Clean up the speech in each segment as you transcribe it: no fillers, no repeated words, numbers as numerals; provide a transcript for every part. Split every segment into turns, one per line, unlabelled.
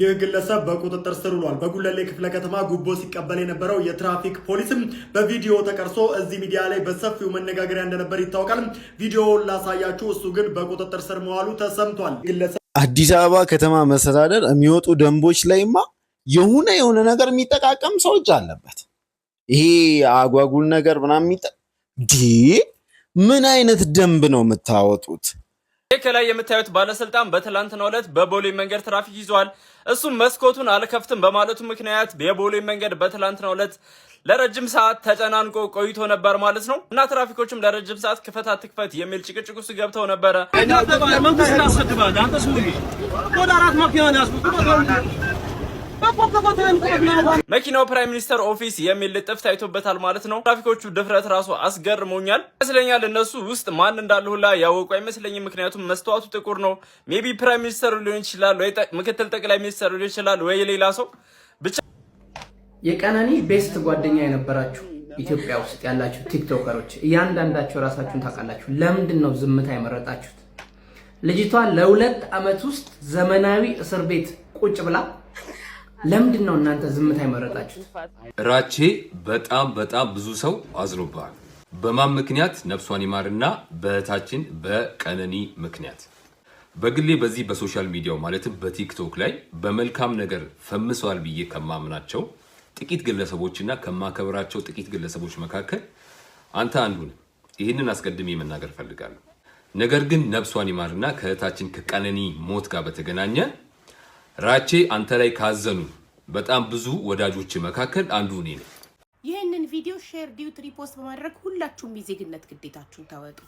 ይህ ግለሰብ በቁጥጥር ስር ውሏል። በጉለሌ ክፍለ ከተማ ጉቦ ሲቀበል የነበረው የትራፊክ ፖሊስም በቪዲዮ ተቀርጾ እዚህ ሚዲያ ላይ በሰፊው መነጋገሪያ እንደነበር ይታወቃል። ቪዲዮውን ላሳያችሁ። እሱ ግን በቁጥጥር ስር መዋሉ ተሰምቷል። ግለሰብ
አዲስ አበባ ከተማ መስተዳደር የሚወጡ ደንቦች ላይማ የሆነ ነገር የሚጠቃቀም ሰዎች አለበት። ይሄ አጓጉል ነገር ምናምን ምን አይነት ደንብ ነው የምታወጡት?
ከላይ የምታዩት ባለስልጣን በትላንትናው ዕለት በቦሌ መንገድ ትራፊክ ይዟል። እሱም መስኮቱን አልከፍትም በማለቱ ምክንያት የቦሌ መንገድ በትላንትናው ዕለት ለረጅም ሰዓት ተጨናንቆ ቆይቶ ነበር ማለት ነው። እና ትራፊኮችም ለረጅም ሰዓት ክፈት አትክፈት የሚል ጭቅጭቅ ውስጥ ገብተው ነበረ። መኪናው ፕራይም ሚኒስተር ኦፊስ የሚል ልጥፍ ታይቶበታል ማለት ነው። ትራፊኮቹ ድፍረት ራሱ አስገርሞኛል ይመስለኛል። እነሱ ውስጥ ማን እንዳለ ሁላ ያወቁ አይመስለኝም። ምክንያቱም መስተዋቱ ጥቁር ነው። ሜቢ ፕራይም ሚኒስተሩ ሊሆን ይችላል፣ ወይ ምክትል ጠቅላይ ሚኒስተሩ ሊሆን ይችላል፣ ወይ ሌላ ሰው ብቻ።
የቀነኒ ቤስት ጓደኛ የነበራችሁ ኢትዮጵያ ውስጥ ያላችሁ ቲክቶከሮች እያንዳንዳችሁ ራሳችሁን ታውቃላችሁ። ለምንድን ነው ዝምታ የመረጣችሁት? ልጅቷ ለ2 ዓመት ውስጥ ዘመናዊ እስር ቤት ቁጭ ብላ ለምንድን ነው እናንተ ዝምታ የመረጣችሁት?
ራቼ በጣም ብዙ ሰው አዝኖብሃል። በማን ምክንያት? ነፍሷን ይማርና በእህታችን በቀነኒ ምክንያት። በግሌ በዚህ በሶሻል ሚዲያው ማለትም በቲክቶክ ላይ በመልካም ነገር ፈምሰዋል ብዬ ከማምናቸው ጥቂት ግለሰቦችና ከማከብራቸው ጥቂት ግለሰቦች መካከል አንተ አንዱ ነህ። ይህንን አስቀድሜ መናገር ፈልጋለሁ። ነገር ግን ነፍሷን ይማርና ከእህታችን ከቀነኒ ሞት ጋር በተገናኘ ራቼ አንተ ላይ ካዘኑ በጣም ብዙ ወዳጆች መካከል አንዱ ነኝ።
ይህንን ቪዲዮ ሼር ዲዩት ሪፖስት በማድረግ ሁላችሁም የዜግነት ግዴታችሁን ታወጡ።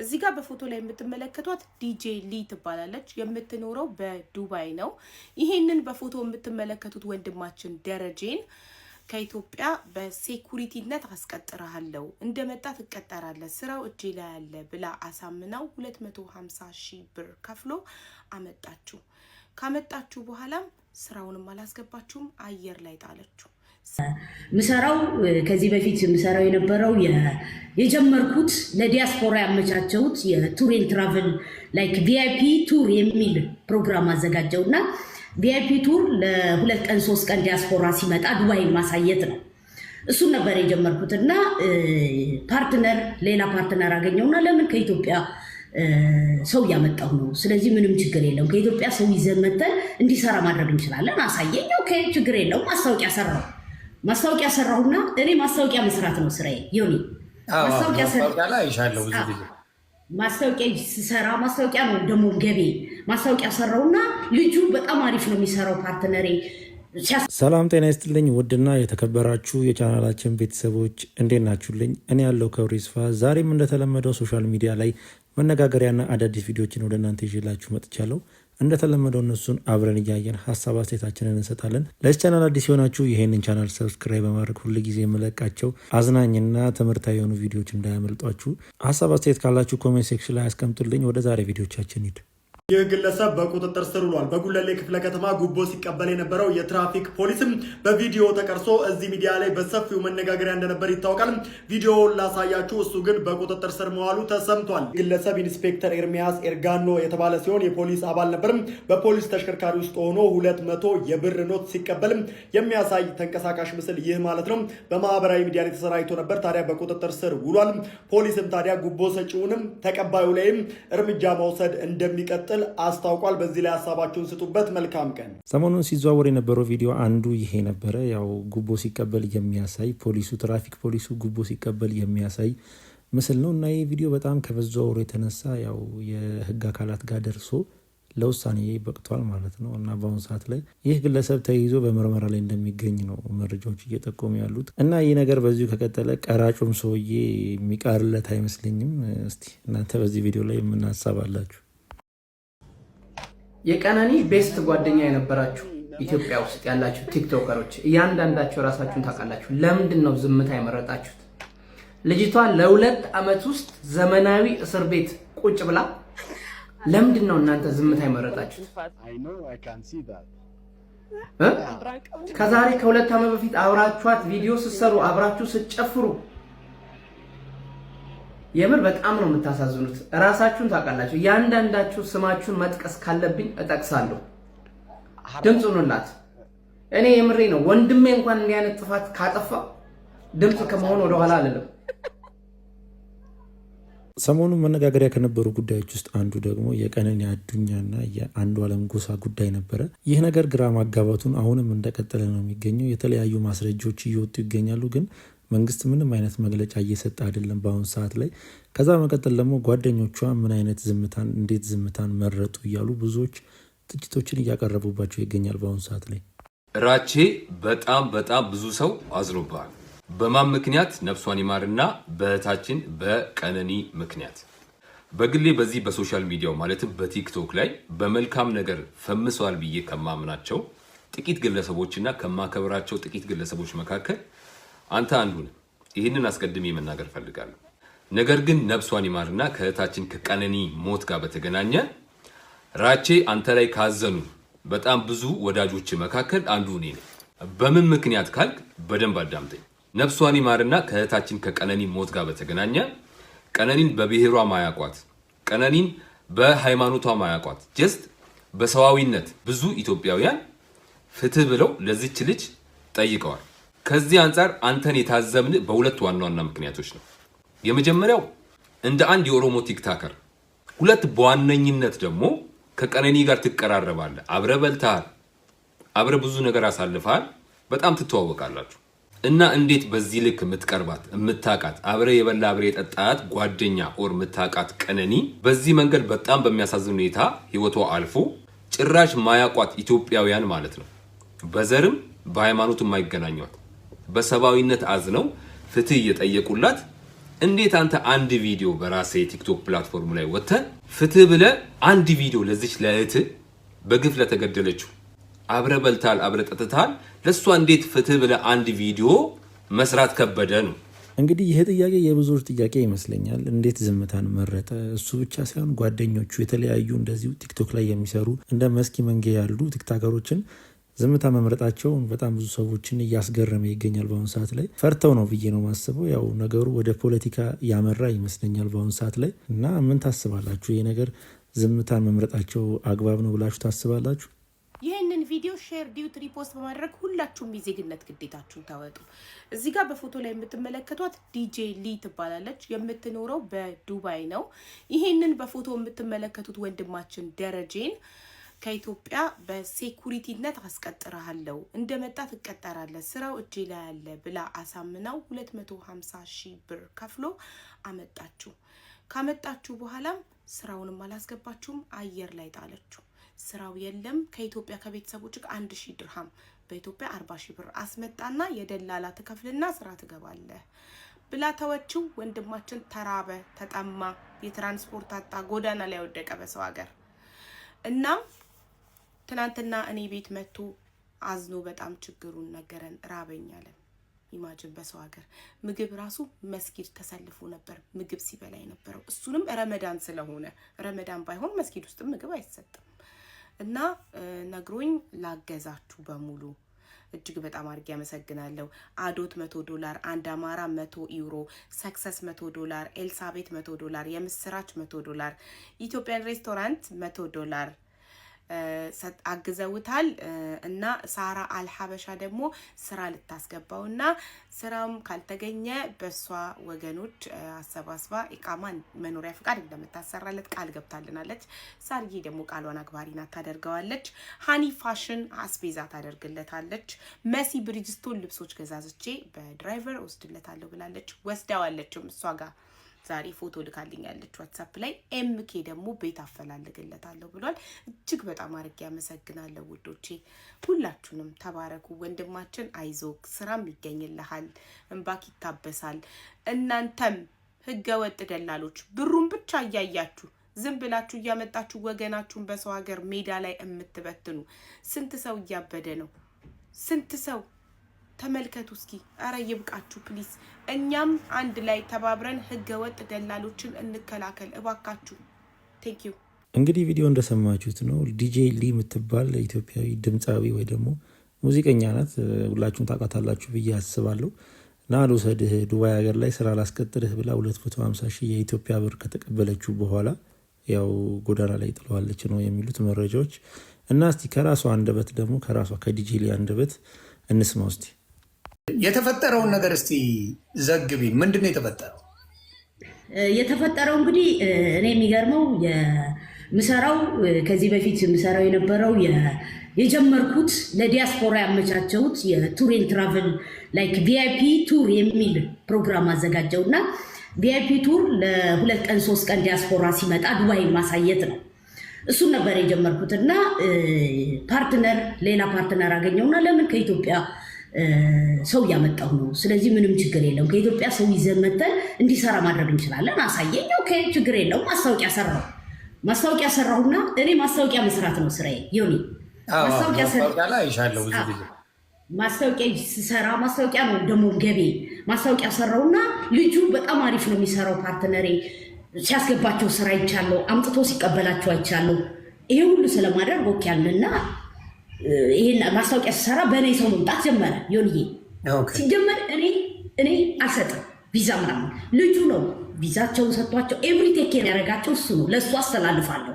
እዚህ ጋር በፎቶ ላይ የምትመለከቷት ዲጄ ሊ ትባላለች። የምትኖረው በዱባይ ነው። ይህንን በፎቶ የምትመለከቱት ወንድማችን ደረጀን ከኢትዮጵያ በሴኩሪቲነት አስቀጥራለሁ፣ እንደመጣ ትቀጠራለህ፣ ስራው እጄ ላይ ያለ ብላ አሳምናው 250,000 ብር ከፍሎ አመጣችሁ። ካመጣችሁ በኋላም ስራውንም አላስገባችሁም፣ አየር ላይ ጣለችሁ።
ምሰራው ከዚህ በፊት ምሰራው የነበረው የጀመርኩት ለዲያስፖራ ያመቻቸውት የቱር ኤንድ ትራቨል ላይክ ቪአይፒ ቱር የሚል ፕሮግራም አዘጋጀውና ቪአይፒ ቱር ለ2 ቀን 3 ቀን ዲያስፖራ ሲመጣ ዱባይ ማሳየት ነው። እሱን ነበር የጀመርኩትና ሌላ ፓርትነር አገኘውና ለምን ከኢትዮጵያ ሰው ያመጣው ነው፣ ስለዚህ ምንም ችግር የለም፣ ከኢትዮጵያ ሰው ይዘን መተን እንዲሰራ ማድረግ እንችላለን አሳየኝ። ኦኬ ችግር የለውም። ማስታወቂያ ሰራሁና እኔ ማስታወቂያ መስራት ነው ስራዬ። ይሁን ማስታወቂያ ስሰራ ማስታወቂያ ነው ደግሞ ገቢ። ማስታወቂያ ሰራሁና ልጁ በጣም አሪፍ ነው የሚሰራው ፓርትነሬ።
ሰላም ጤና ይስጥልኝ ውድና የተከበራችሁ የቻናላችን ቤተሰቦች እንዴት ናችሁልኝ? እኔ ያለው ክብሩ ይስፋ። ዛሬም እንደተለመደው ሶሻል ሚዲያ ላይ መነጋገሪያና አዳዲስ ቪዲዮዎችን ወደ እናንተ ይዤላችሁ መጥቻለሁ። እንደተለመደው እነሱን አብረን እያየን ሀሳብ አስተያየታችንን እንሰጣለን። ለዚህ ቻናል አዲስ የሆናችሁ ይሄንን ቻናል ሰብስክራይብ በማድረግ ሁሉ ጊዜ የምለቃቸው አዝናኝና ትምህርታዊ የሆኑ ቪዲዮዎች እንዳያመልጧችሁ። ሀሳብ አስተያየት ካላችሁ ኮሜንት ሴክሽን ላይ አስቀምጡልኝ። ወደ ዛሬ ቪዲዮቻችን ሂድ።
ይህ ግለሰብ በቁጥጥር ስር ውሏል። በጉለሌ ክፍለ ከተማ ጉቦ ሲቀበል የነበረው የትራፊክ ፖሊስም በቪዲዮ ተቀርጾ እዚህ ሚዲያ ላይ በሰፊው መነጋገሪያ እንደነበር ይታወቃል። ቪዲዮውን ላሳያችሁ። እሱ ግን በቁጥጥር ስር መዋሉ ተሰምቷል። ግለሰብ ኢንስፔክተር ኤርሚያስ ኤርጋኖ የተባለ ሲሆን የፖሊስ አባል ነበርም። በፖሊስ ተሽከርካሪ ውስጥ ሆኖ 200 የብር ኖት ሲቀበልም የሚያሳይ ተንቀሳቃሽ ምስል ይህ ማለት ነው በማህበራዊ ሚዲያ ላይ ተሰራጭቶ ነበር። ታዲያ በቁጥጥር ስር ውሏል። ፖሊስም ታዲያ ጉቦ ሰጪውንም ተቀባዩ ላይም እርምጃ መውሰድ እንደሚቀጥል አስታውቋል። በዚህ ላይ ሀሳባችሁን ስጡበት። መልካም ቀን።
ሰሞኑን ሲዘዋወር የነበረው ቪዲዮ አንዱ ይሄ ነበረ። ያው ጉቦ ሲቀበል የሚያሳይ ትራፊክ ፖሊሱ ጉቦ ሲቀበል የሚያሳይ ምስል ነው እና ይህ ቪዲዮ በጣም ከመዘዋወሩ የተነሳ ያው የህግ አካላት ጋር ደርሶ ለውሳኔ በቅቷል ማለት ነው እና በአሁኑ ሰዓት ላይ ይህ ግለሰብ ተይዞ በምርመራ ላይ እንደሚገኝ ነው መረጃዎች እየጠቆሙ ያሉት እና ይህ ነገር በዚሁ ከቀጠለ ቀራጩም ሰውዬ የሚቀርለት አይመስለኝም። እስቲ እናንተ በዚህ ቪዲዮ ላይ ምን ሀሳብ አላችሁ?
የቀነኒ ቤስት ጓደኛ የነበራችሁ ኢትዮጵያ ውስጥ ያላችሁ ቲክቶከሮች እያንዳንዳችሁ ራሳችሁን ታውቃላችሁ። ለምንድን ነው ዝምታ የመረጣችሁት? ልጅቷ ለ2 ዓመት ውስጥ ዘመናዊ እስር ቤት ቁጭ ብላ ለምንድን ነው እናንተ ዝምታ የመረጣችሁት? ከዛሬ ከ2 ዓመት በፊት አብራችኋት ቪዲዮ ስትሰሩ አብራችሁ ስትጨፍሩ የምር በጣም ነው የምታሳዝኑት። ራሳችሁን ታውቃላችሁ። ያንዳንዳችሁ ስማችሁን መጥቀስ ካለብኝ እጠቅሳለሁ። ድምፅ ሁኑላት። እኔ የምሬ ነው። ወንድሜ እንኳን እንዲህ አይነት ጥፋት ካጠፋ ድምፅ ከመሆን ወደኋላ አልልም።
ሰሞኑን መነጋገሪያ ከነበሩ ጉዳዮች ውስጥ አንዱ ደግሞ የቀነኒ አዱኛና የአንዱዓለም ጎሳ ጉዳይ ነበረ። ይህ ነገር ግራ ማጋባቱን አሁንም እንደቀጠለ ነው የሚገኘው። የተለያዩ ማስረጃዎች እየወጡ ይገኛሉ፣ ግን መንግስት ምንም አይነት መግለጫ እየሰጠ አይደለም በአሁኑ ሰዓት ላይ። ከዛ መቀጠል ደግሞ ጓደኞቿ ምን አይነት ዝምታን እንዴት ዝምታን መረጡ እያሉ ብዙዎች ትችቶችን እያቀረቡባቸው ይገኛል በአሁኑ ሰዓት ላይ።
ራቼ በጣም ብዙ ሰው አዝኖብሃል። በማን ምክንያት? ነፍሷን ይማርና በእህታችን በቀነኒ ምክንያት። በግሌ በዚህ በሶሻል ሚዲያው ማለትም በቲክቶክ ላይ በመልካም ነገር ፈምሰዋል ብዬ ከማምናቸው ጥቂት ግለሰቦችና ከማከብራቸው ጥቂት ግለሰቦች መካከል አንተ አንዱ ነህ። ይህንን አስቀድሜ መናገር ፈልጋለሁ። ነገር ግን ነፍሷን ይማርና ከእህታችን ከቀነኒ ሞት ጋር በተገናኘ ራቼ አንተ ላይ ካዘኑ በጣም ብዙ ወዳጆች መካከል አንዱ እኔ ነኝ። በምን ምክንያት ካልክ በደንብ አዳምጠኝ። ነፍሷን ይማርና ከእህታችን ከቀነኒ ሞት ጋር በተገናኘ ቀነኒን በብሔሯ ማያቋት፣ ቀነኒን በሃይማኖቷ ማያቋት፣ ጀስት በሰዋዊነት ብዙ ኢትዮጵያውያን ፍትህ ብለው ለዚች ልጅ ጠይቀዋል። ከዚህ አንጻር አንተን የታዘብን በሁለት ዋና ዋና ምክንያቶች ነው። የመጀመሪያው እንደ አንድ የኦሮሞ ቲክታከር፣ ሁለት በዋነኝነት ደግሞ ከቀነኒ ጋር ትቀራረባለህ፣ አብረ በልተሃል፣ አብረ ብዙ ነገር አሳልፈሃል፣ በጣም ትተዋወቃላችሁ እና እንዴት በዚህ ልክ የምትቀርባት የምታቃት አብረ የበላ አብረ የጠጣት ጓደኛ ኦር የምታቃት ቀነኒ በዚህ መንገድ በጣም በሚያሳዝን ሁኔታ ህይወቷ አልፎ ጭራሽ ማያቋት ኢትዮጵያውያን ማለት ነው በዘርም በሃይማኖት የማይገናኟት በሰባዊነት አዝነው ፍትህ እየጠየቁላት እንዴት አንተ አንድ ቪዲዮ በራሴ የቲክቶክ ፕላትፎርም ላይ ወጥተህ ፍትህ ብለህ አንድ ቪዲዮ ለዚች ለእህትህ በግፍ ለተገደለችው አብረ በልታል አብረ ጠጥታል ለሷ እንዴት ፍትህ ብለህ አንድ ቪዲዮ መስራት ከበደ ነው?
እንግዲህ ይህ ጥያቄ የብዙዎች ጥያቄ ይመስለኛል። እንዴት ዝምታን መረጠ? እሱ ብቻ ሳይሆን ጓደኞቹ የተለያዩ እንደዚሁ ቲክቶክ ላይ የሚሰሩ እንደ መስኪ መንጌ ያሉ ቲክታከሮችን ዝምታ መምረጣቸውን በጣም ብዙ ሰዎችን እያስገረመ ይገኛል። በአሁኑ ሰዓት ላይ ፈርተው ነው ብዬ ነው ማስበው። ያው ነገሩ ወደ ፖለቲካ ያመራ ይመስለኛል በአሁኑ ሰዓት ላይ እና ምን ታስባላችሁ? ይህ ነገር ዝምታን መምረጣቸው አግባብ ነው ብላችሁ ታስባላችሁ?
ይህንን ቪዲዮ ሼር፣ ዲዩት፣ ሪፖስት በማድረግ ሁላችሁም የዜግነት ግዴታችሁን ተወጡ። እዚህ ጋር በፎቶ ላይ የምትመለከቷት ዲጄ ሊ ትባላለች። የምትኖረው በዱባይ ነው። ይህንን በፎቶ የምትመለከቱት ወንድማችን ደረጀን ከኢትዮጵያ በሴኩሪቲነት አስቀጥረሃለሁ፣ እንደመጣ ትቀጠራለህ፣ ስራው እጄ ላይ ያለ ብላ አሳምናው 250,000 ብር ከፍሎ አመጣችሁ። ካመጣችሁ በኋላም ስራውንም አላስገባችሁም፣ አየር ላይ ጣለችው። ስራው የለም። ከኢትዮጵያ ከቤተሰቦች 1,000 ድርሃም በኢትዮጵያ 40,000 ብር አስመጣና የደላላ ትከፍልና ስራ ትገባለህ ብላ ተወችው። ወንድማችን ተራበ፣ ተጠማ፣ የትራንስፖርት አጣ፣ ጎዳና ላይ ወደቀ በሰው ሀገር። እናም ትናንትና እኔ ቤት መጥቶ አዝኖ በጣም ችግሩን ነገረን። ራበኝ አለን። ኢማጅን በሰው ሀገር ምግብ ራሱ መስጊድ ተሰልፎ ነበር ምግብ ሲበላ የነበረው። እሱንም ረመዳን ስለሆነ፣ ረመዳን ባይሆን መስጊድ ውስጥም ምግብ አይሰጥም። እና ነግሮኝ ላገዛችሁ በሙሉ እጅግ በጣም አድርጌ ያመሰግናለሁ። አዶት $100፣ አንድ አማራ $100፣ ሰክሰስ $100፣ ኤልሳቤት $100፣ የምስራች $100፣ ኢትዮጵያን ሬስቶራንት $100 አግዘውታል። እና ሳራ አልሐበሻ ደግሞ ስራ ልታስገባውና ስራም ካልተገኘ በሷ ወገኖች አሰባስባ ኢቃማ መኖሪያ ፍቃድ እንደምታሰራለት ቃል ገብታልናለች። ሳርዬ ደግሞ ቃሏን አክባሪ ናት፣ ታደርገዋለች። ሃኒ ፋሽን አስቤዛ ታደርግለታለች። መሲ ብሪጅስቶን ልብሶች ገዛዝቼ በድራይቨር ወስድለታለሁ ብላለች። ወስዳዋለችም እሷ ጋር ዛሬ ፎቶ ልካልኛለች ዋትስአፕ ላይ። ኤምኬ ደግሞ ቤት አፈላልግለታለሁ ብሏል። እጅግ በጣም አድርጌ ያመሰግናለሁ ውዶቼ፣ ሁላችሁንም ተባረኩ። ወንድማችን አይዞክ፣ ስራም ይገኝልሃል፣ እንባክ ይታበሳል። እናንተም ህገወጥ ደላሎች ብሩን ብቻ እያያችሁ ዝም ብላችሁ እያመጣችሁ ወገናችሁን በሰው ሀገር ሜዳ ላይ የምትበትኑ ስንት ሰው እያበደ ነው? ስንት ሰው ተመልከቱ እስኪ። አረ ይብቃችሁ ፕሊስ። እኛም አንድ ላይ ተባብረን ህገወጥ ደላሎችን እንከላከል እባካችሁ። ቴንክ ዩ።
እንግዲህ ቪዲዮ እንደሰማችሁት ነው። ዲጄ ሊ የምትባል ኢትዮጵያዊ ድምፃዊ ወይ ደግሞ ሙዚቀኛ ናት። ሁላችሁም ታውቃታላችሁ ብዬ አስባለሁ። ና ልውሰድህ ዱባይ ሀገር ላይ ስራ ላስቀጥርህ ብላ 250,000 የኢትዮጵያ ብር ከተቀበለችው በኋላ ያው ጎዳና ላይ ጥለዋለች ነው የሚሉት መረጃዎች። እና እስቲ ከራሷ አንደበት ደግሞ ከራሷ ከዲጄሊ አንደበት እንስማው እስቲ።
የተፈጠረውን ነገር እስቲ ዘግቢ። ምንድነው የተፈጠረው?
የተፈጠረው እንግዲህ እኔ የሚገርመው የምሰራው ከዚህ በፊት ምሰራው የነበረው የጀመርኩት ለዲያስፖራ ያመቻቸውት የቱር ኤንድ ትራቨል ላይክ ቪአይፒ ቱር የሚል ፕሮግራም አዘጋጀው እና ቪአይፒ ቱር ለ2 ቀን 3 ቀን ዲያስፖራ ሲመጣ ዱባይ ማሳየት ነው። እሱን ነበር የጀመርኩት እና ሌላ ፓርትነር አገኘውና ለምን ከኢትዮጵያ ሰው እያመጣሁ ነው፣ ስለዚህ ምንም ችግር የለውም ከኢትዮጵያ ሰው ይዘን መተን እንዲሰራ ማድረግ እንችላለን አሳየኝ። ኦኬ ችግር የለውም። ማስታወቂያ ሰራሁና እኔ ማስታወቂያ መስራት ነው ስራዬ። ዮኒ ማስታወቂያ ስሰራ ማስታወቂያ ነው ደግሞ ገቤ። ማስታወቂያ ሰራውና ልጁ በጣም አሪፍ ነው የሚሰራው ፓርትነሬ፣ ሲያስገባቸው ስራ አይቻለሁ፣ አምጥቶ ሲቀበላቸው አይቻለሁ። ይሄ ሁሉ ስለማደርግ ኦኬ አለና ይሄን ማስታወቂያ ስሰራ በእኔ ሰው መምጣት ጀመረ። ዮኒዬ ሲጀመር እኔ አልሰጥም ቪዛ ምናምን፣ ልጁ ነው ቪዛቸውን ሰጥቷቸው ኤቭሪ ቴክ ኬር ያደረጋቸው እሱ ነው። ለእሱ አስተላልፋለሁ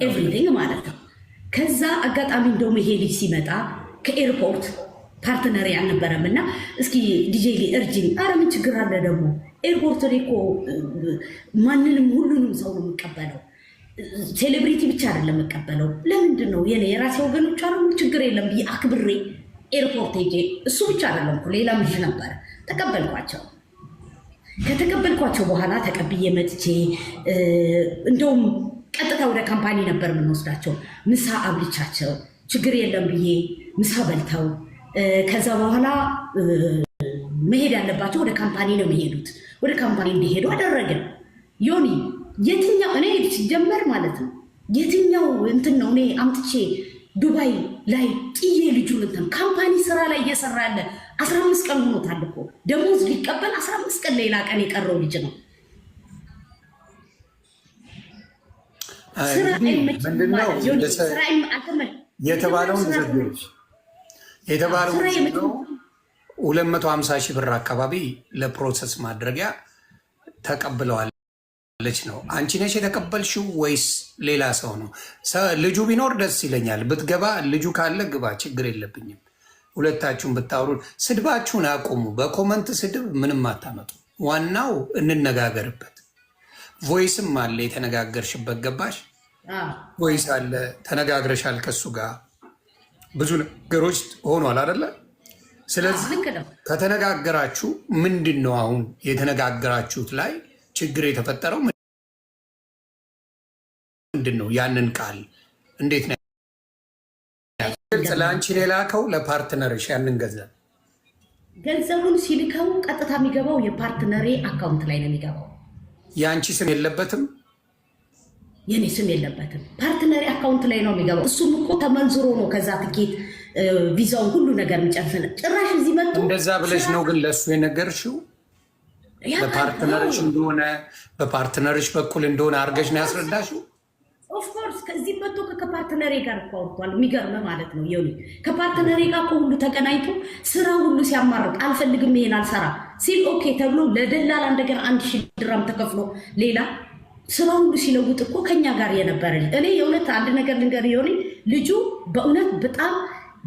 ኤቭሪቲንግ ማለት ነው። ከዛ አጋጣሚ እንደውም ይሄ ልጅ ሲመጣ ከኤርፖርት ፓርትነር አልነበረም እና እስኪ ዲጄ እርጅኝ። ኧረ ምን ችግር አለ ደግሞ ኤርፖርት ላይ እኮ ማንንም ሁሉንም ሰው ነው የምቀበለው፣ ሴሌብሪቲ ብቻ አይደለም የምቀበለው። ለምንድን ነው የራሴ ወገኖች አሉ፣ ችግር የለም ብዬ አክብሬ ኤርፖርት ሄጄ እሱ ብቻ አይደለም እኮ ሌላ ምዥ ነበረ ተቀበልኳቸው። ከተቀበልኳቸው በኋላ ተቀብዬ መጥቼ እንደውም ቀጥታ ወደ ካምፓኒ ነበር የምንወስዳቸው። ምሳ አብልቻቸው ችግር የለም ብዬ ምሳ በልተው ከዛ በኋላ መሄድ ያለባቸው ወደ ካምፓኒ ነው የሚሄዱት። ወደ ካምፓኒ እንዲሄዱ አደረግን። ዮኒ የትኛው እኔ ሲጀመር ማለት ነው የትኛው እንትን ነው እኔ አምጥቼ ዱባይ ላይ ጥዬ ልጁን እንትን ካምፓኒ ስራ ላይ እየሰራ ያለ 15 ቀን ሆኖታል እኮ ደሞዝ ሊቀበል 15 ቀን ሌላ ቀን የቀረው ልጅ ነው።
የተባለው 250 ሺህ ብር አካባቢ ለፕሮሰስ ማድረጊያ ተቀብለዋለች ነው። አንቺ ነሽ የተቀበልሽው ወይስ ሌላ ሰው ነው? ልጁ ቢኖር ደስ ይለኛል። ብትገባ ልጁ ካለ ግባ፣ ችግር የለብኝም። ሁለታችሁን ብታወሩ። ስድባችሁን አቁሙ። በኮመንት ስድብ ምንም አታመጡ። ዋናው እንነጋገርበት። ቮይስም አለ የተነጋገርሽበት፣ ገባሽ? ቮይስ አለ፣ ተነጋግረሻል ከሱ ጋር ብዙ ነገሮች ሆኗል አይደለ? ስለዚህ ከተነጋገራችሁ ምንድን ነው አሁን የተነጋገራችሁት ላይ ችግር የተፈጠረው ምንድን ነው? ያንን ቃል እንዴት ነው ለአንቺ የላከው ለፓርትነርሽ? ያንን
ገንዘቡን ሲልከው ቀጥታ የሚገባው የፓርትነሬ አካውንት ላይ ነው የሚገባው።
የአንቺ ስም የለበትም?
የኔ ስም የለበትም። ፓርትነሪ አካውንት ላይ ነው የሚገባው። እሱም እኮ ተመንዝሮ ነው ከዛ ትኬት ቪዛውን ሁሉ ነገር የሚጨርሰን። ጭራሽ እዚህ መጡ።
እንደዛ ብለሽ ነው ግን ለእሱ የነገርሽው? በፓርትነርሽ እንደሆነ በፓርትነርሽ በኩል እንደሆነ አድርገሽ ነው ያስረዳሽው?
ኦፍኮርስ ከዚህ መጥቶ ከፓርትነሬ ጋር እኮ አውርቷል። የሚገርም ማለት ነው ዮኒ፣ ከፓርትነሬ ጋር እኮ ሁሉ ተገናኝቶ ስራ ሁሉ ሲያማርጥ አልፈልግም ይሄን አልሰራ ሲል ኦኬ ተብሎ ለደላላ እንደገና 1000 ድራም ተከፍሎ ሌላ ስራ ሁሉ ሲለውጥ እኮ ከኛ ጋር የነበረ እኔ የእውነት አንድ ነገር ልንገር ዮኒ፣ ልጁ በእውነት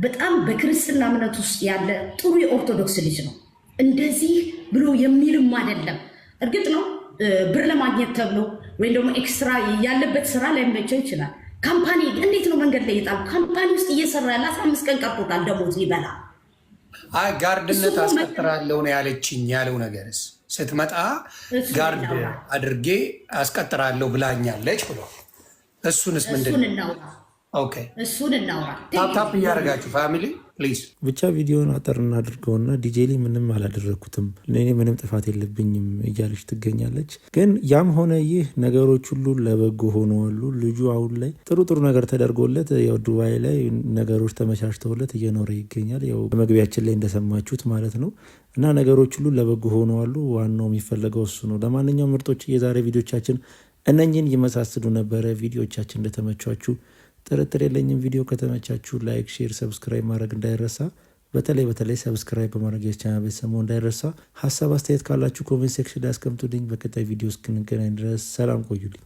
በጣም በክርስትና እምነት ውስጥ ያለ ጥሩ የኦርቶዶክስ ልጅ ነው። እንደዚህ ብሎ የሚልም አይደለም። እርግጥ ነው ብር ለማግኘት ተብሎ ወይም ደግሞ ኤክስትራ ያለበት ስራ ላይመቸው ይችላል። ካምፓኒ እንዴት ነው መንገድ ላይ የጣሉ? ካምፓኒ ውስጥ እየሰራ ያለ 15 ቀን ቀርቶታል ደሞዝ ሊበላ።
ጋርድነት አስቀጥራለሁ ነው ያለችኝ። ያለው ነገርስ ስትመጣ ጋርድ አድርጌ አስቀጥራለሁ ብላኛለች ብሎ እሱንስ ምንድን ነው? እሱን እናውራ። ታፕታፕ እያደረጋችሁ ፋሚሊ ፕሊዝ።
ብቻ ቪዲዮን አጠር እናድርገውና ዲጄሊ ምንም አላደረግኩትም እኔ ምንም ጥፋት የለብኝም እያለች ትገኛለች። ግን ያም ሆነ ይህ ነገሮች ሁሉ ለበጎ ሆነዋሉ። ልጁ አሁን ላይ ጥሩ ነገር ተደርጎለት ያው ዱባይ ላይ ነገሮች ተመቻችተውለት እየኖረ ይገኛል። ያው በመግቢያችን ላይ እንደሰማችሁት ማለት ነው። እና ነገሮች ሁሉ ለበጎ ሆነዋሉ። ዋናው የሚፈለገው እሱ ነው። ለማንኛውም ምርጦች የዛሬ ቪዲዮቻችን እነኝን ይመሳስሉ ነበረ። ቪዲዮቻችን እንደተመቻችሁ ጥርጥር የለኝም። ቪዲዮ ከተመቻችሁ ላይክ፣ ሼር፣ ሰብስክራይብ ማድረግ እንዳይረሳ። በተለይ ሰብስክራይብ በማድረግ የቻናል ቤተሰብ እንዳይረሳ። ሀሳብ አስተያየት ካላችሁ ኮሜንት ሴክሽን ላይ አስቀምጡልኝ። በቀጣይ ቪዲዮ እስክንገናኝ ድረስ ሰላም ቆዩልኝ።